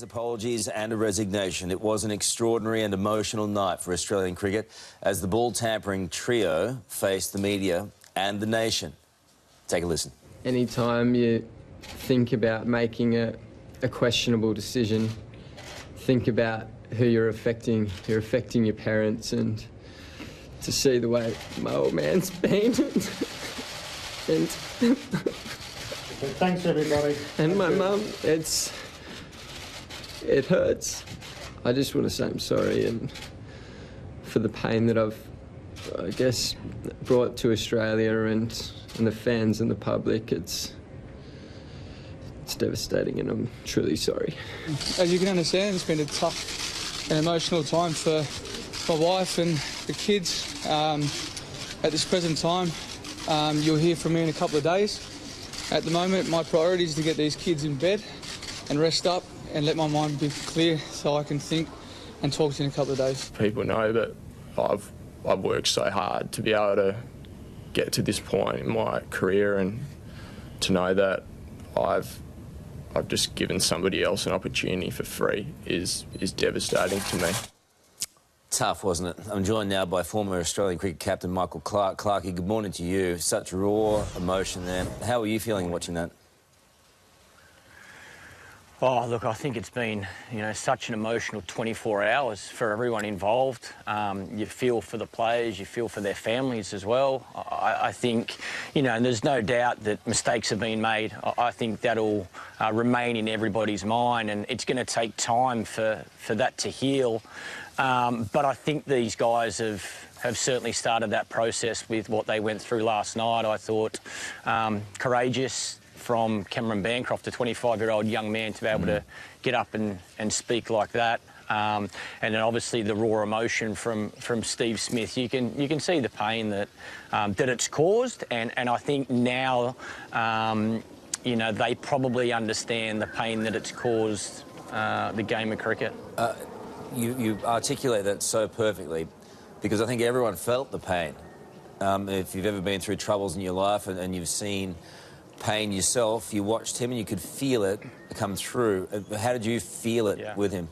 Players' apologies and a resignation. It was an extraordinary and emotional night for Australian cricket as the ball tampering trio faced the media and the nation. Take a listen. Anytime you think about making a questionable decision, think about who you're affecting your parents, and to see the way my old man's been and thanks everybody. And my mum, it hurts. I just want to say I'm sorry and for the pain that I've, I guess, brought to Australia and the fans and the public. It's devastating and I'm truly sorry. As you can understand, it's been a tough and emotional time for my wife and the kids. At this present time, you'll hear from me in a couple of days. At the moment, my priority is to get these kids in bed and rest up and let my mind be clear so I can think and talk to you in a couple of days. People know that I've worked so hard to be able to get to this point in my career, and to know that I've just given somebody else an opportunity for free is devastating to me. Tough, wasn't it? I'm joined now by former Australian cricket captain Michael Clarke. Clarkey, good morning to you. Such raw emotion there. How are you feeling watching that? Oh, look, I think it's been, such an emotional 24 hours for everyone involved. You feel for the players, you feel for their families as well. I think, and there's no doubt that mistakes have been made. I think that'll remain in everybody's mind, and it's going to take time for that to heal. But I think these guys have certainly started that process with what they went through last night. I thought courageous from Cameron Bancroft, a 25-year-old young man, to be able to get up and speak like that. And then obviously the raw emotion from Steve Smith. You can see the pain that it's caused, and I think now they probably understand the pain that it's caused the game of cricket. You articulate that so perfectly, because I think everyone felt the pain. If you've ever been through troubles in your life and you've seen pain yourself, you watched him and you could feel it come through. How did you feel it with him?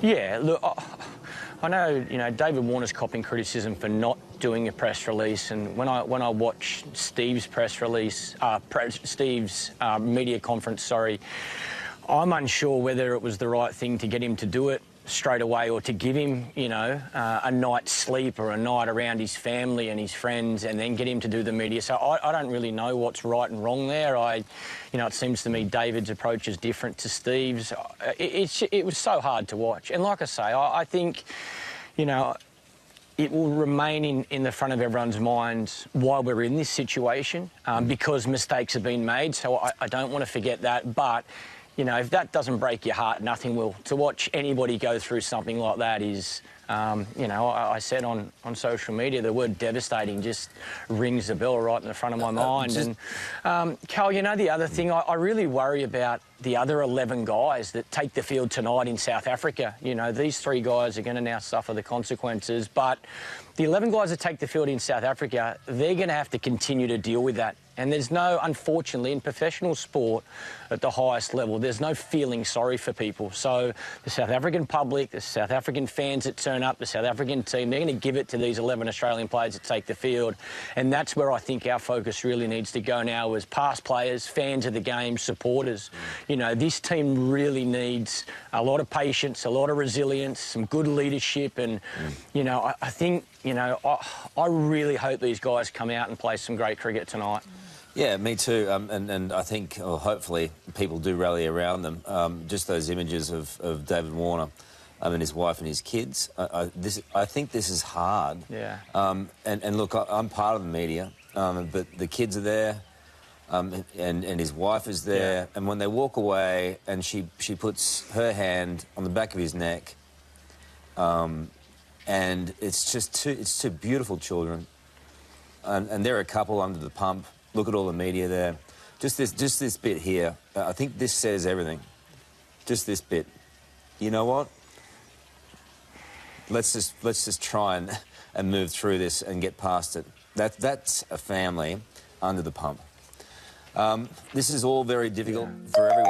Yeah, look, I know, David Warner's copping criticism for not doing a press release, and when I watch Steve's press release, Steve's media conference, sorry, I'm unsure whether it was the right thing to get him to do it straight away, or to give him, a night's sleep or a night around his family and his friends, and then get him to do the media. So I don't really know what's right and wrong there. It seems to me David's approach is different to Steve's. It was so hard to watch. And like I say, I think, it will remain in the front of everyone's minds while we're in this situation, because mistakes have been made. So I don't want to forget that. But if that doesn't break your heart, nothing will. To watch anybody go through something like that is, I said on social media, the word devastating just rings a bell right in the front of my mind. And, Cal, the other thing, I really worry about the other 11 guys that take the field tonight in South Africa. These 3 guys are going to now suffer the consequences, but the 11 guys that take the field in South Africa, they're going to have to continue to deal with that. And there's no, unfortunately, in professional sport at the highest level, there's no feeling sorry for people. So the South African public, the South African fans that turn up, the South African team, they're going to give it to these 11 Australian players that take the field. And that's where I think our focus really needs to go now as past players, fans of the game, supporters. This team really needs a lot of patience, a lot of resilience, some good leadership. And, I think, I really hope these guys come out and play some great cricket tonight. Yeah, me too. And I think, or hopefully, people do rally around them. Just those images of David Warner and his wife and his kids. I think this is hard. Yeah. And look, I'm part of the media, but the kids are there, and his wife is there. Yeah. And when they walk away, and she puts her hand on the back of his neck, and it's just two beautiful children, and they're a couple under the pump. Look at all the media there. Just this bit here. I think this says everything. Just this bit. You know what? Let's just try and move through this and get past it. That's a family under the pump. This is all very difficult for everyone.